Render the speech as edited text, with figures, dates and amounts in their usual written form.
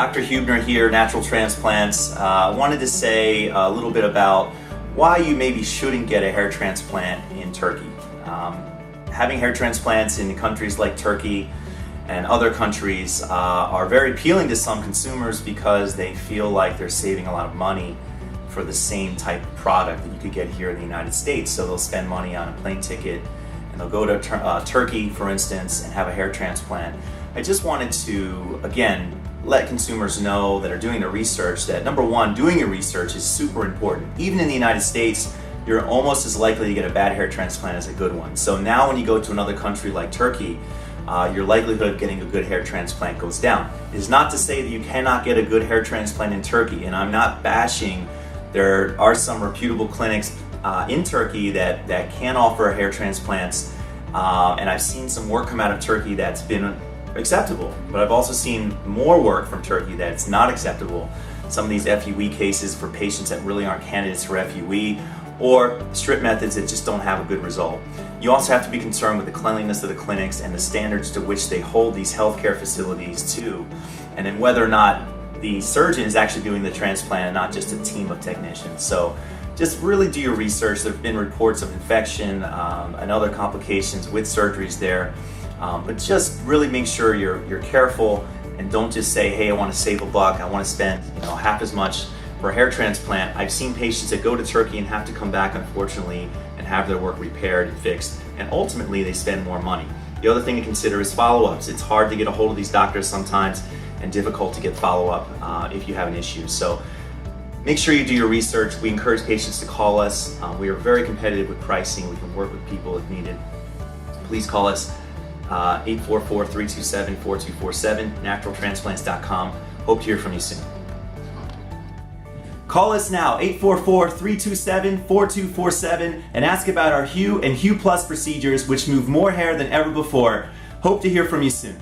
Dr. Huebner here, Natural Transplants. I wanted to say a little bit about why you maybe shouldn't get a hair transplant in Turkey. Having hair transplants in countries like Turkey and other countries are very appealing to some consumers because they feel like they're saving a lot of money for the same type of product that you could get here in the United States. So they'll spend money on a plane ticket and they'll go to Turkey, for instance, and have a hair transplant. I just wanted to, again, let consumers know that are doing their research that, number one, doing your research is super important. Even in the United States, you're almost as likely to get a bad hair transplant as a good one. So now when you go to another country like Turkey, your likelihood of getting a good hair transplant goes down. It is not to say that you cannot get a good hair transplant in Turkey, and I'm not bashing. There are some reputable clinics in Turkey that can offer hair transplants, and I've seen some work come out of Turkey that's been acceptable, but I've also seen more work from Turkey that's not acceptable. Some of these FUE cases for patients that really aren't candidates for FUE, or strip methods that just don't have a good result. You also have to be concerned with the cleanliness of the clinics and the standards to which they hold these healthcare facilities to, and then whether or not the surgeon is actually doing the transplant and not just a team of technicians. So just really do your research. There have been reports of infection and other complications with surgeries there. But just really make sure you're careful and don't just say, hey, I want to save a buck, I want to spend half as much for a hair transplant. I've seen patients that go to Turkey and have to come back, unfortunately, and have their work repaired and fixed, and ultimately they spend more money. The other thing to consider is follow-ups. It's hard to get a hold of these doctors sometimes and difficult to get follow-up if you have an issue. So make sure you do your research. We encourage patients to call us. We are very competitive with pricing. We can work with people if needed. Please call us. 844-327-4247, naturaltransplants.com. Hope to hear from you soon. Call us now, 844-327-4247, and ask about our Hue and Hue Plus procedures, which move more hair than ever before. Hope to hear from you soon.